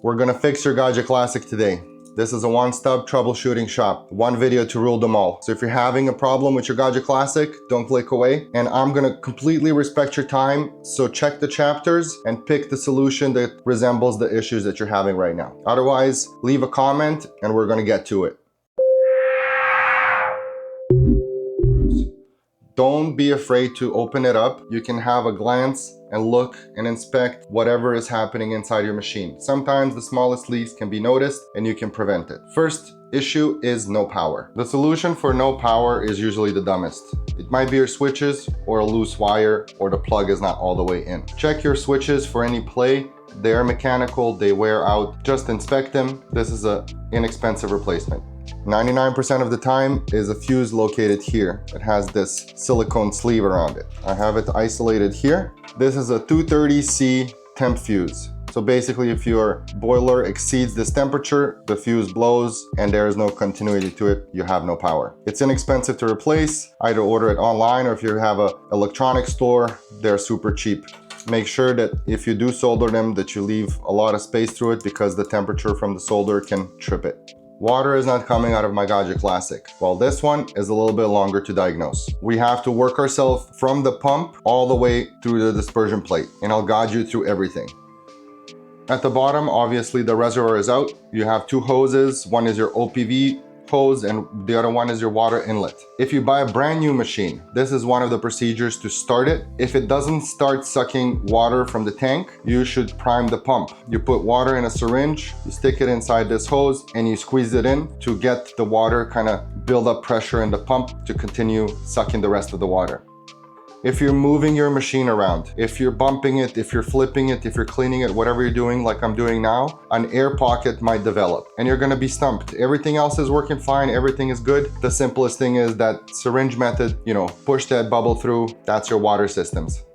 We're gonna fix your Gaggia Classic today. This is a one-stop troubleshooting shop. One video to rule them all. So if you're having a problem with your Gaggia Classic, don't click away. And I'm gonna completely respect your time. So check the chapters and pick the solution that resembles the issues that you're having right now. Otherwise, leave a comment and we're gonna get to it. Don't be afraid to open it up. You can have a glance and look and inspect whatever is happening inside your machine. Sometimes the smallest leaks can be noticed and you can prevent it. First issue is no power. The solution for no power is usually the dumbest. It might be your switches or a loose wire or the plug is not all the way in. Check your switches for any play. They are mechanical, they wear out. Just inspect them. This is an inexpensive replacement. 99% of the time is a fuse located here. It has this silicone sleeve around it. I have it isolated here. This is a 230C temp fuse. So basically, if your boiler exceeds this temperature, the fuse blows and there is no continuity to it, you have no power. It's inexpensive to replace. Either order it online or if you have an electronics store, they're super cheap. Make sure that if you do solder them, that you leave a lot of space through it because the temperature from the solder can trip it. Water is not coming out of my Gaggia Classic. Well, this one is a little bit longer to diagnose. We have to work ourselves from the pump all the way through the dispersion plate, and I'll guide you through everything. At the bottom, obviously the reservoir is out. You have two hoses. One is your OPV hose and the other one is your water inlet. If you buy a brand new machine, this is one of the procedures to start it. If it doesn't start sucking water from the tank, you should prime the pump. You put water in a syringe, you stick it inside this hose and you squeeze it in to get the water kind of build up pressure in the pump to continue sucking the rest of the water. If you're moving your machine around, if you're bumping it, if you're flipping it, if you're cleaning it, whatever you're doing like I'm doing now, an air pocket might develop and you're gonna be stumped. Everything else is working fine, everything is good. The simplest thing is that syringe method, push that bubble through, that's your water systems.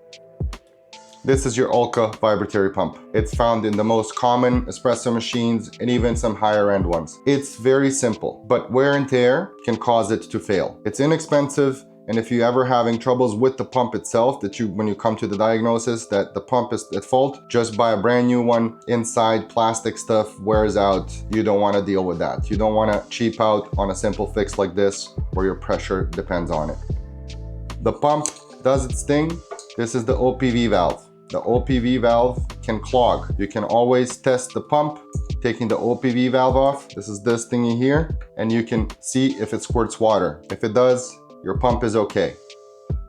This is your Ulka vibratory pump. It's found in the most common espresso machines and even some higher end ones. It's very simple, but wear and tear can cause it to fail. It's inexpensive. And if you're ever having troubles with the pump itself, when you come to the diagnosis that the pump is at fault, just buy a brand new one. Inside plastic stuff wears out. You don't want to deal with that. You don't want to cheap out on a simple fix like this where your pressure depends on it. The pump does its thing. This is the OPV valve. The OPV valve can clog. You can always test the pump taking the OPV valve off. This is this thingy here, and you can see if it squirts water. If it does, your pump is okay.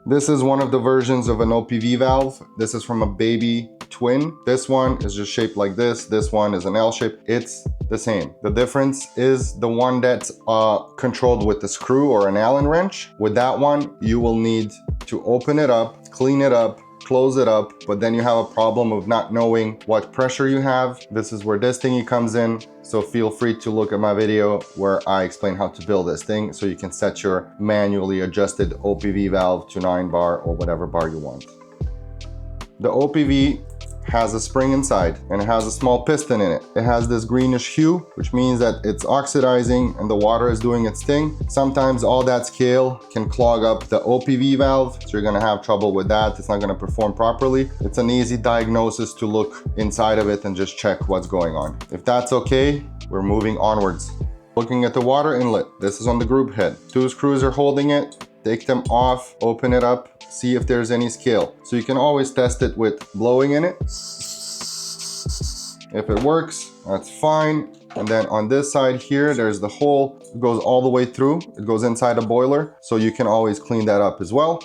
This is one of the versions of an OPV valve. This is from a baby twin. This one is just shaped like this. This one is an L shape. It's the same. The difference is the one that's controlled with the screw or an Allen wrench. With that one, you will need to open it up, clean it up, close it up, but then you have a problem of not knowing what pressure you have. This is where this thingy comes in. So feel free to look at my video where I explain how to build this thing so you can set your manually adjusted OPV valve to 9 bar or whatever bar you want. The OPV has a spring inside and it has a small piston in it. It has this greenish hue, which means that it's oxidizing and the water is doing its thing. Sometimes all that scale can clog up the OPV valve, so you're gonna have trouble with that. It's not gonna perform properly. It's an easy diagnosis to look inside of it and just check what's going on. If that's okay, we're moving onwards. Looking at the water inlet, this is on the group head. 2 screws are holding it. Take them off, open it up, see if there's any scale. So you can always test it with blowing in it. If it works, that's fine. And then on this side here, there's the hole. It goes all the way through. It goes inside a boiler. So you can always clean that up as well.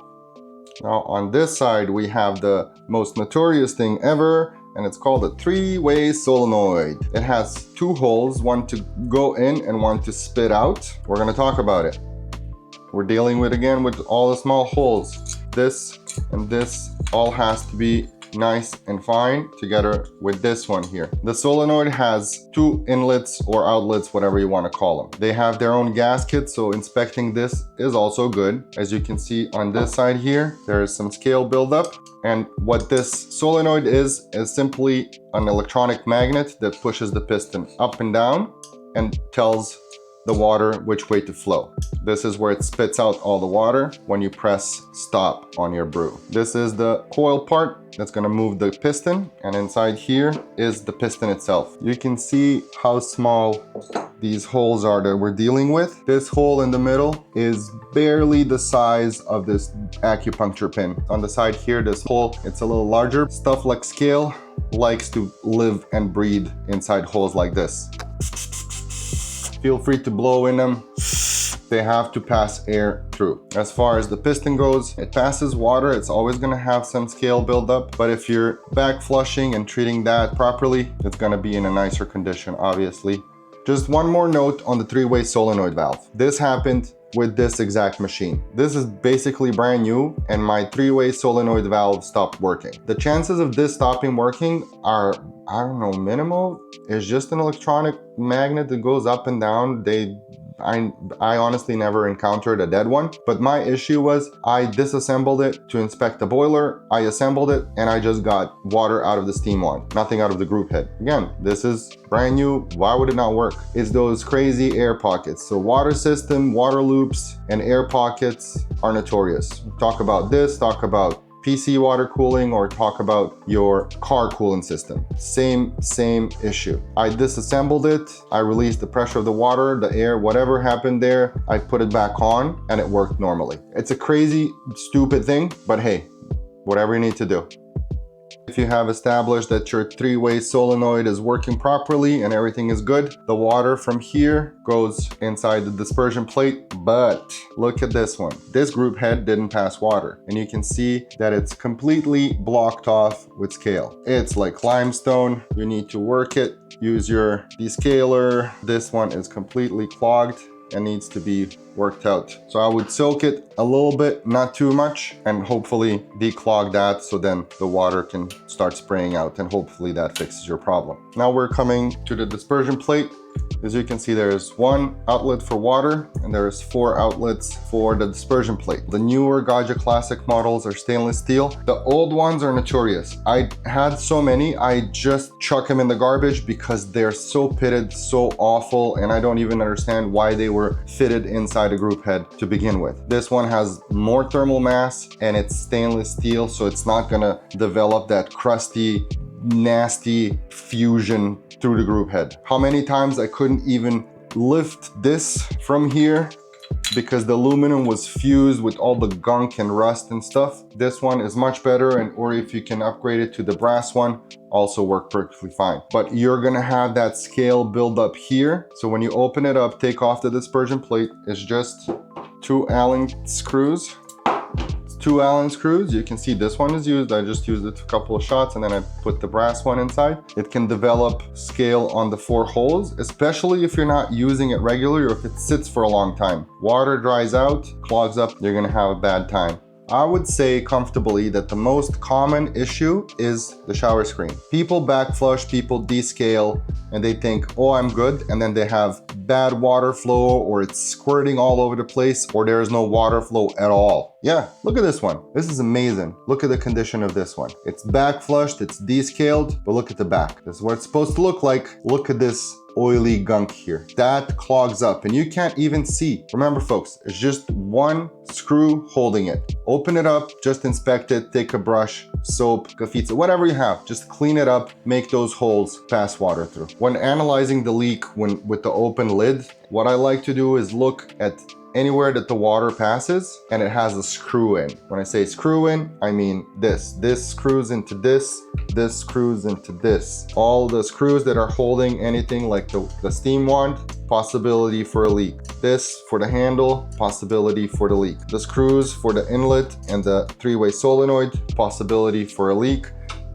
Now on this side, we have the most notorious thing ever. And it's called a 3-way solenoid. It has 2 holes, one to go in and one to spit out. We're gonna talk about it. We're dealing with all the small holes. This and this all has to be nice and fine together with this one here. The solenoid has 2 inlets or outlets, whatever you want to call them. They have their own gasket, so inspecting this is also good. As you can see on this side here, there is some scale buildup. And what this solenoid is simply an electronic magnet that pushes the piston up and down and tells the water which way to flow. This is where it spits out all the water when you press stop on your brew. This is the coil part that's going to move the piston, and inside here is the piston itself. You can see how small these holes are that we're dealing with. This hole in the middle is barely the size of this acupuncture pin. On the side here, this hole, it's a little larger. Stuff like scale likes to live and breathe inside holes like this. Feel free to blow in them. They have to pass air through. As far as the piston goes, it passes water. It's always going to have some scale buildup, but if you're back flushing and treating that properly, it's going to be in a nicer condition, obviously. Just one more note on the three-way solenoid valve. This happened with this exact machine. This is basically brand new, and my three-way solenoid valve stopped working. The chances of this stopping working are, I don't know, minimal. It's just an electronic magnet that goes up and down. I honestly never encountered a dead one, but my issue was I disassembled it to inspect the boiler. I assembled it and I just got water out of the steam wand, nothing out of the group head. Again, this is brand new. Why would it not work? It's those crazy air pockets. So water system, water loops, and air pockets are notorious. Talk about this, talk about PC water cooling, or talk about your car cooling system. Same issue. I disassembled it. I released the pressure of the water, the air, whatever happened there. I put it back on and it worked normally. It's a crazy, stupid thing, but hey, whatever you need to do. If you have established that your three-way solenoid is working properly and everything is good, the water from here goes inside the dispersion plate. But look at this one. This group head didn't pass water, and you can see that it's completely blocked off with scale. It's like limestone. You need to work it. Use your descaler. This one is completely clogged and needs to be worked out. So I would soak it a little bit, not too much, and hopefully declog that so then the water can start spraying out, and hopefully that fixes your problem. Now we're coming to the dispersion plate. As you can see, there's one outlet for water and there's 4 outlets for the dispersion plate. The newer Gaggia Classic models are stainless steel. The old ones are notorious. I had so many, I just chuck them in the garbage because they're so pitted, so awful, and I don't even understand why they were fitted inside a group head to begin with. This one has more thermal mass and it's stainless steel, so it's not gonna develop that crusty, nasty fusion through the group head. How many times I couldn't even lift this from here because the aluminum was fused with all the gunk and rust and stuff. This one is much better, and or if you can upgrade it to the brass one, also work perfectly fine. But you're gonna have that scale build up here. So when you open it up, take off the dispersion plate. It's just 2 Allen screws. 2 Allen screws. You can see this one is used. I just used it a couple of shots and then I put the brass one inside. It can develop scale on the 4 holes, especially if you're not using it regularly or if it sits for a long time. Water dries out, clogs up, you're gonna have a bad time. I would say comfortably that the most common issue is the shower screen. People backflush, people descale, and they think, oh, I'm good, and then they have bad water flow, or it's squirting all over the place, or there is no water flow at all. Yeah, look at this one. This is amazing. Look at the condition of this one. It's backflushed, it's descaled, but look at the back. This is what it's supposed to look like. Look at this oily gunk here. That clogs up and you can't even see. Remember folks, it's just one screw holding it. Open it up, just inspect it, take a brush, soap, kafitsa, whatever you have, just clean it up, make those holes pass water through. When analyzing the leak with the open lid, what I like to do is look at anywhere that the water passes and it has a screw in. When I say screw in, I mean this. This screws into this screws into this. All the screws that are holding anything like the steam wand, possibility for a leak. This for the handle, possibility for the leak. The screws for the inlet and the three-way solenoid, possibility for a leak.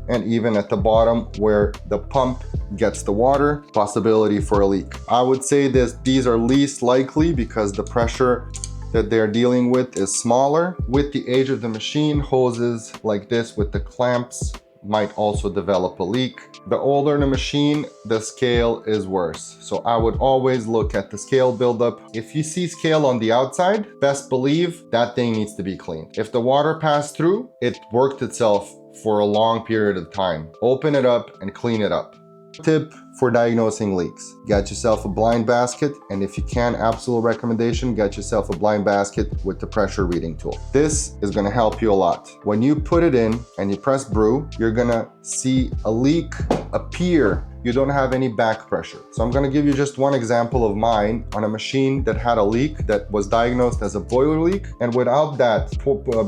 And even at the bottom where the pump gets the water, possibility for a leak. I would say these are least likely because the pressure that they're dealing with is smaller. With the age of the machine, hoses like this with the clamps might also develop a leak. The older the machine, the scale is worse. So I would always look at the scale buildup. If you see scale on the outside, best believe that thing needs to be cleaned. If the water passed through, it worked itself for a long period of time. Open it up and clean it up. Tip for diagnosing leaks: get yourself a blind basket, and if you can, absolute recommendation, get yourself a blind basket with the pressure reading tool. This is going to help you a lot. When you put it in and you press brew, you're going to see a leak appear. You don't have any back pressure. So I'm going to give you just one example of mine on a machine that had a leak that was diagnosed as a boiler leak, and without that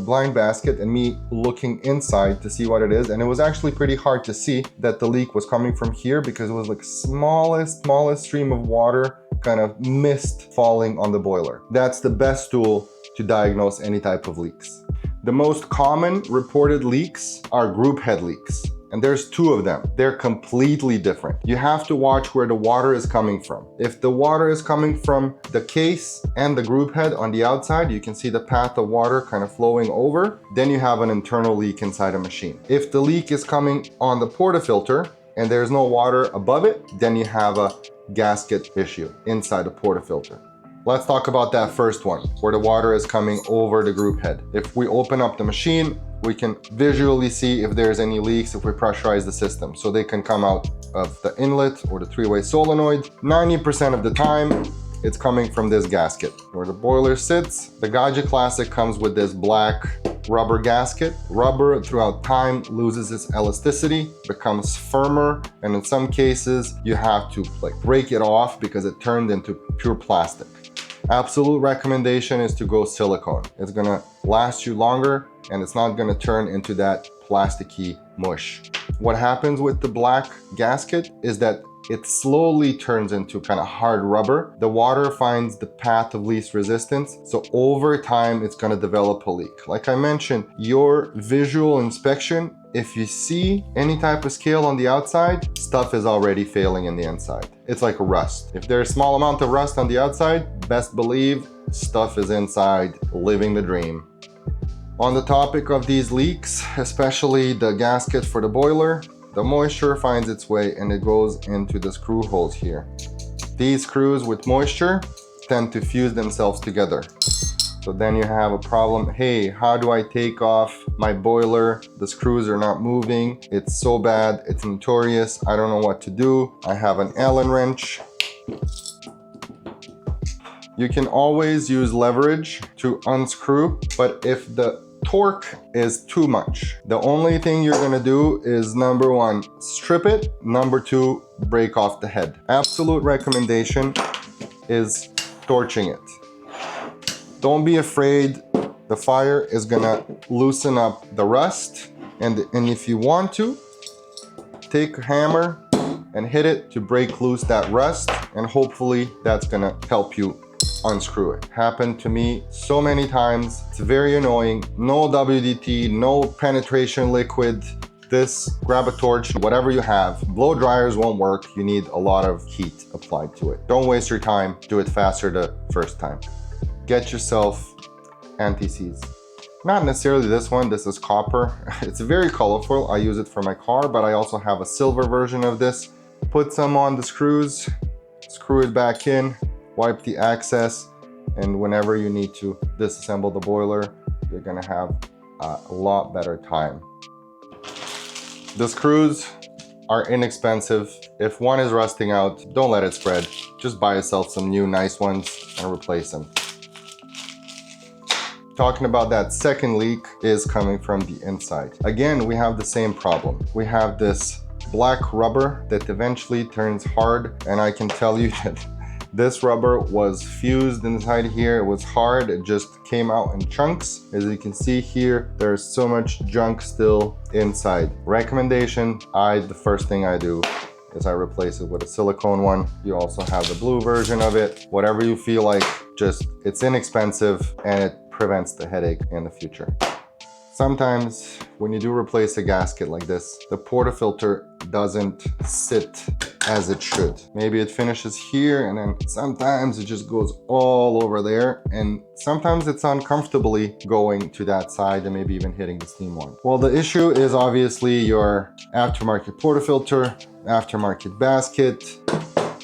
blind basket and me looking inside to see what it is, and it was actually pretty hard to see that the leak was coming from here because it was like smallest stream of water, kind of mist falling on the boiler. That's the best tool to diagnose any type of leaks. The most common reported leaks are group head leaks. And there's two of them. They're completely different. You have to watch where the water is coming from. If the water is coming from the case and the group head on the outside, you can see the path of water kind of flowing over, then you have an internal leak inside a machine. If the leak is coming on the portafilter and there's no water above it, then you have a gasket issue inside the portafilter. Let's talk about that first one, where the water is coming over the group head. If we open up the machine, we can visually see if there's any leaks if we pressurize the system. So they can come out of the inlet or the three-way solenoid. 90% of the time, it's coming from this gasket. Where the boiler sits, the Gaggia Classic comes with this black rubber gasket. Rubber throughout time loses its elasticity, becomes firmer, and in some cases, you have to break it off because it turned into pure plastic. Absolute recommendation is to go silicone. It's gonna last you longer and it's not gonna turn into that plasticky mush. What happens with the black gasket is that it slowly turns into kind of hard rubber. The water finds the path of least resistance. So over time, it's gonna develop a leak. Like I mentioned, your visual inspection, if you see any type of scale on the outside, stuff is already failing in the inside. It's like rust. If there's a small amount of rust on the outside, best believe stuff is inside, living the dream. On the topic of these leaks, especially the gasket for the boiler, the moisture finds its way and it goes into the screw holes here. These screws with moisture tend to fuse themselves together. So then you have a problem. Hey, how do I take off my boiler? The screws are not moving. It's so bad. It's notorious. I don't know what to do. I have an Allen wrench. You can always use leverage to unscrew, but if the torque is too much, the only thing you're gonna do is number one, strip it. Number two, break off the head. Absolute recommendation is torching it. Don't be afraid. The fire is gonna loosen up the rust, and if you want to, take a hammer and hit it to break loose that rust, and hopefully that's gonna help you unscrew it. Happened to me so many times. It's very annoying. No WD-T, no penetration liquid. This, grab a torch, whatever you have. Blow dryers won't work. You need a lot of heat applied to it. Don't waste your time. Do it faster the first time. Get yourself anti-seize. Not necessarily this one. This is copper. It's very colorful. I use it for my car, but I also have a silver version of this. Put some on the screws, screw it back in, wipe the access, and whenever you need to disassemble the boiler, you're gonna have a lot better time. The screws are inexpensive. If one is rusting out, don't let it spread. Just buy yourself some new nice ones and replace them. Talking about that second leak is coming from the inside. Again, we have the same problem. We have this black rubber that eventually turns hard, and I can tell you that this rubber was fused inside here. It was hard. It just came out in chunks. As you can see here, there's so much junk still inside. Recommendation, the first thing I do is I replace it with a silicone one. You also have the blue version of it. Whatever you feel like, it's inexpensive and it prevents the headache in the future. Sometimes when you do replace a gasket like this, the portafilter doesn't sit as it should. Maybe it finishes here and then sometimes it just goes all over there, and sometimes it's uncomfortably going to that side and maybe even hitting the steam one. Well, the issue is obviously your aftermarket portafilter, aftermarket basket,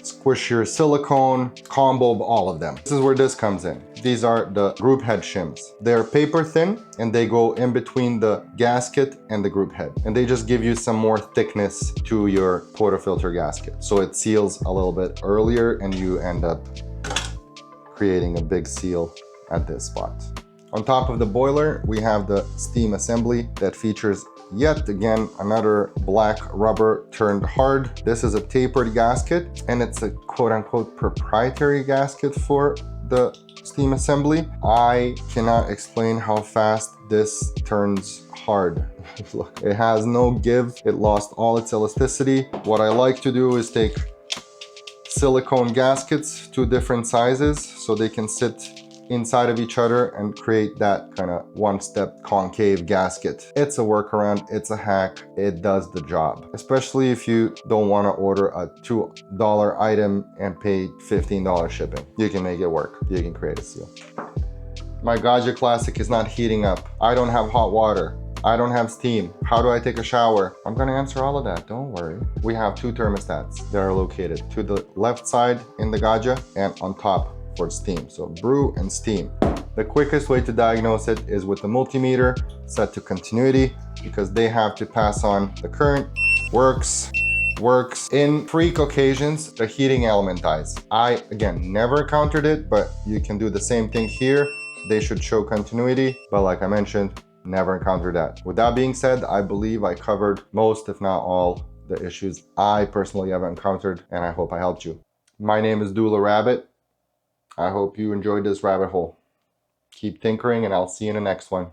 squish your silicone, combo, all of them. This is where this comes in. These are the group head shims. They're paper thin and they go in between the gasket and the group head. And they just give you some more thickness to your portafilter gasket. So it seals a little bit earlier and you end up creating a big seal at this spot. On top of the boiler, we have the steam assembly that features yet again another black rubber turned hard. This is a tapered gasket and it's a quote-unquote proprietary gasket for the steam assembly. I cannot explain how fast this turns hard. Look, it has no give. It lost all its elasticity. What I like to do is take silicone gaskets, 2 different sizes, so they can sit inside of each other and create that kind of one-step concave gasket. It's a workaround, it's a hack, it does the job. Especially if you don't want to order a $2 item and pay $15 shipping. You can make it work, you can create a seal. My Gaggia Classic is not heating up. I don't have hot water. I don't have steam. How do I take a shower? I'm gonna answer all of that, don't worry. We have 2 thermostats that are located to the left side in the Gaggia and on top for steam. So brew and steam. The quickest way to diagnose it is with the multimeter set to continuity because they have to pass on the current. Works. In freak occasions, the heating element dies. I, again, never encountered it, but you can do the same thing here. They should show continuity, but like I mentioned, never encountered that. With that being said, I believe I covered most, if not all, the issues I personally have encountered, and I hope I helped you. My name is Dule Rabbit. I hope you enjoyed this rabbit hole. Keep tinkering and I'll see you in the next one.